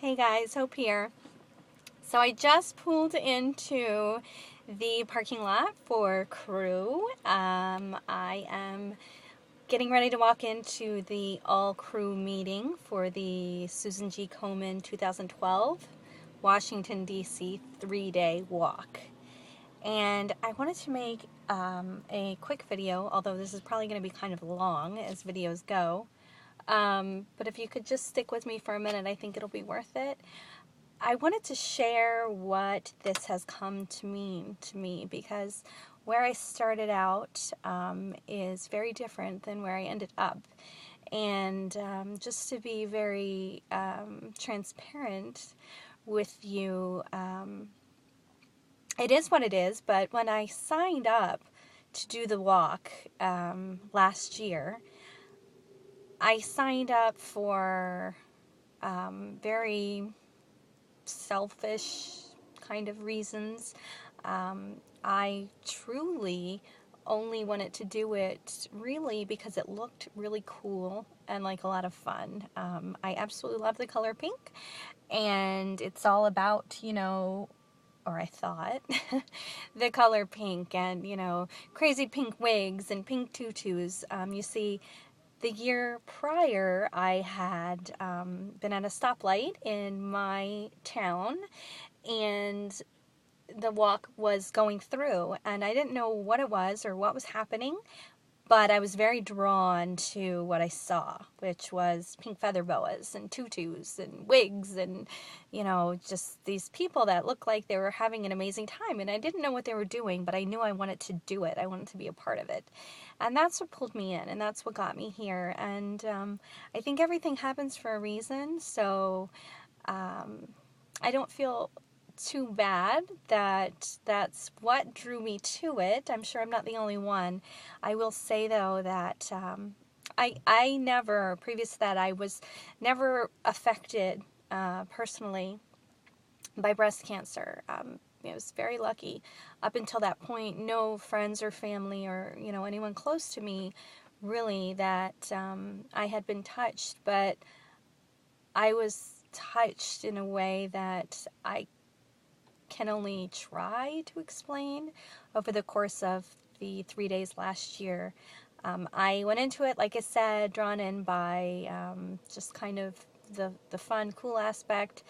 Hey guys, Hope here. So I just pulled into the parking lot for Crew. I am getting ready to walk into the all crew meeting for the Susan G. Komen 2012 Washington, D.C. 3-day walk. And I wanted to make a quick video, although this is probably going to be kind of long as videos go. But if you could just stick with me for a minute, I think it'll be worth it. I wanted to share what this has come to mean to me, because where I started out is very different than where I ended up. And just to be very transparent with you, it is what it is, but when I signed up to do the walk last year, I signed up for very selfish kind of reasons. I truly only wanted to do it really because it looked really cool and like a lot of fun. I absolutely love the color pink, and it's all about, or I thought, the color pink and, crazy pink wigs and pink tutus. You see, the year prior, I had been at a stoplight in my town, and the walk was going through, and I didn't know what it was or what was happening, but I was very drawn to what I saw, which was pink feather boas and tutus and wigs and, just these people that looked like they were having an amazing time. And I didn't know what they were doing, but I knew I wanted to do it. I wanted to be a part of it. And that's what pulled me in, and that's what got me here. And I think everything happens for a reason, so I don't feel too bad that that's what drew me to it. I'm sure I'm not the only one. I will say, though, that I never, previous to that, I was never affected personally by breast cancer. I was very lucky. Up until that point, no friends or family or, anyone close to me really that I had been touched, but I was touched in a way that I can only try to explain over the course of the 3 days last year. I went into it, like I said, drawn in by just kind of the fun, cool aspect.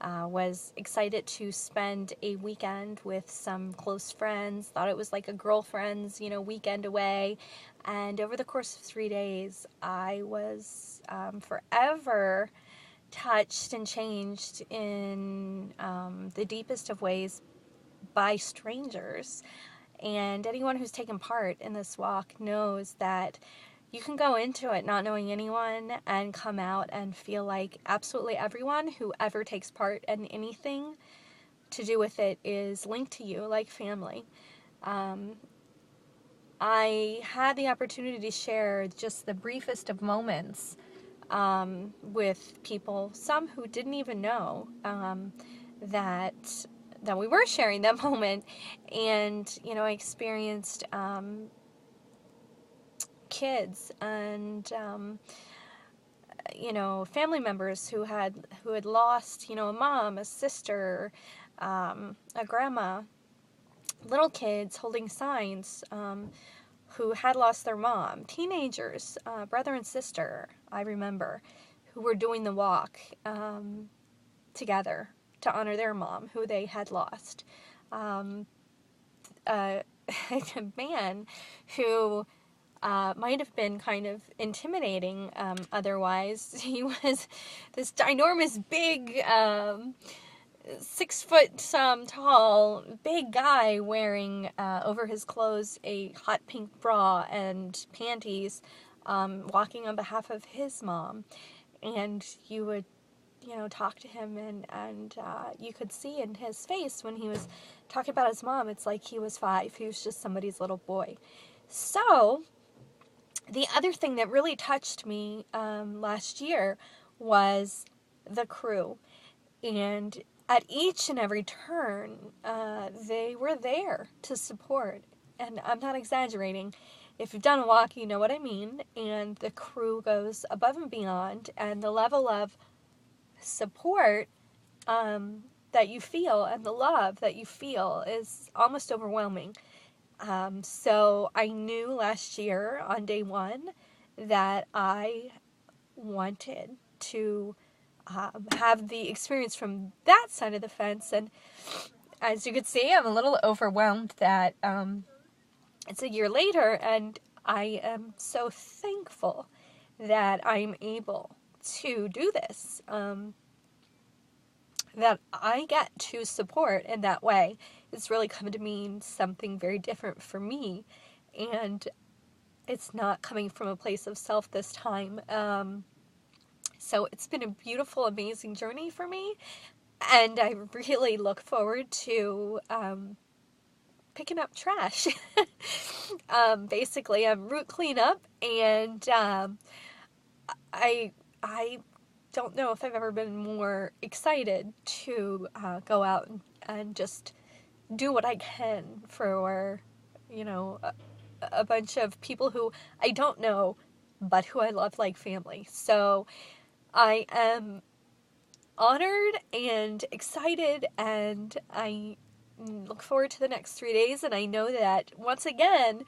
Was excited to spend a weekend with some close friends. Thought it was like a girlfriend's, weekend away. And over the course of 3 days, I was forever touched and changed in the deepest of ways by strangers. And anyone who's taken part in this walk knows that you can go into it not knowing anyone and come out and feel like absolutely everyone who ever takes part in anything to do with it is linked to you like family. I had the opportunity to share just the briefest of moments with people, some who didn't even know that we were sharing that moment. And, I experienced kids and, family members who had lost, a mom, a sister, a grandma, little kids holding signs, who had lost their mom, teenagers, brother and sister, I remember, who were doing the walk together to honor their mom, who they had lost. A man who might have been kind of intimidating otherwise. He was this ginormous, big, 6 foot tall, big guy wearing over his clothes a hot pink bra and panties, walking on behalf of his mom. And you would, talk to him, and you could see in his face when he was talking about his mom, it's like he was 5. He was just somebody's little boy. So the other thing that really touched me last year was the crew. And at each and every turn, they were there to support. And I'm not exaggerating. If you've done a walk, you know what I mean. And the crew goes above and beyond. And the level of support that you feel and the love that you feel is almost overwhelming. So I knew last year on day one that I wanted to have the experience from that side of the fence. And as you can see, I'm a little overwhelmed that it's a year later, and I am so thankful that I'm able to do this. That I get to support in that way. It's really come to mean something very different for me, and it's not coming from a place of self this time. So it's been a beautiful, amazing journey for me, and I really look forward to picking up trash. Basically, I'm root cleanup, and I don't know if I've ever been more excited to go out and just do what I can for, you know, a bunch of people who I don't know, but who I love like family. So I am honored and excited, and I look forward to the next 3 days, and I know that once again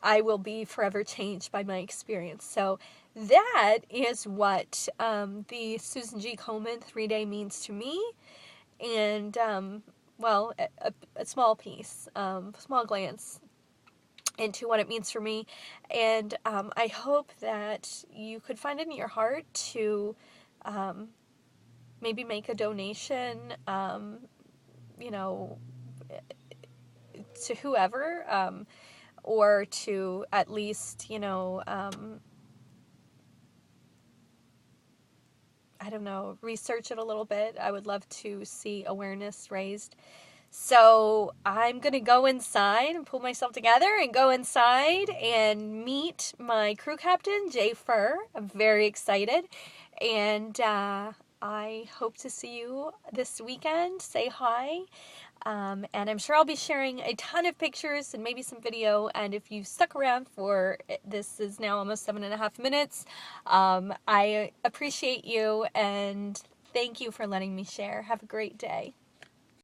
I will be forever changed by my experience. So that is what the Susan G. Komen 3-day means to me, and well, a small piece, small glance into what it means for me, and I hope that you could find it in your heart to maybe make a donation, you know, to whoever, or to at least, you know, I don't know, research it a little bit. I would love to see awareness raised. So I'm going to go inside and pull myself together and go inside and meet my crew captain, Jay Furr. I'm very excited. And I hope to see you this weekend. Say hi. And I'm sure I'll be sharing a ton of pictures and maybe some video. And if you stuck around for, this is now almost 7.5 minutes, I appreciate you and thank you for letting me share. Have a great day.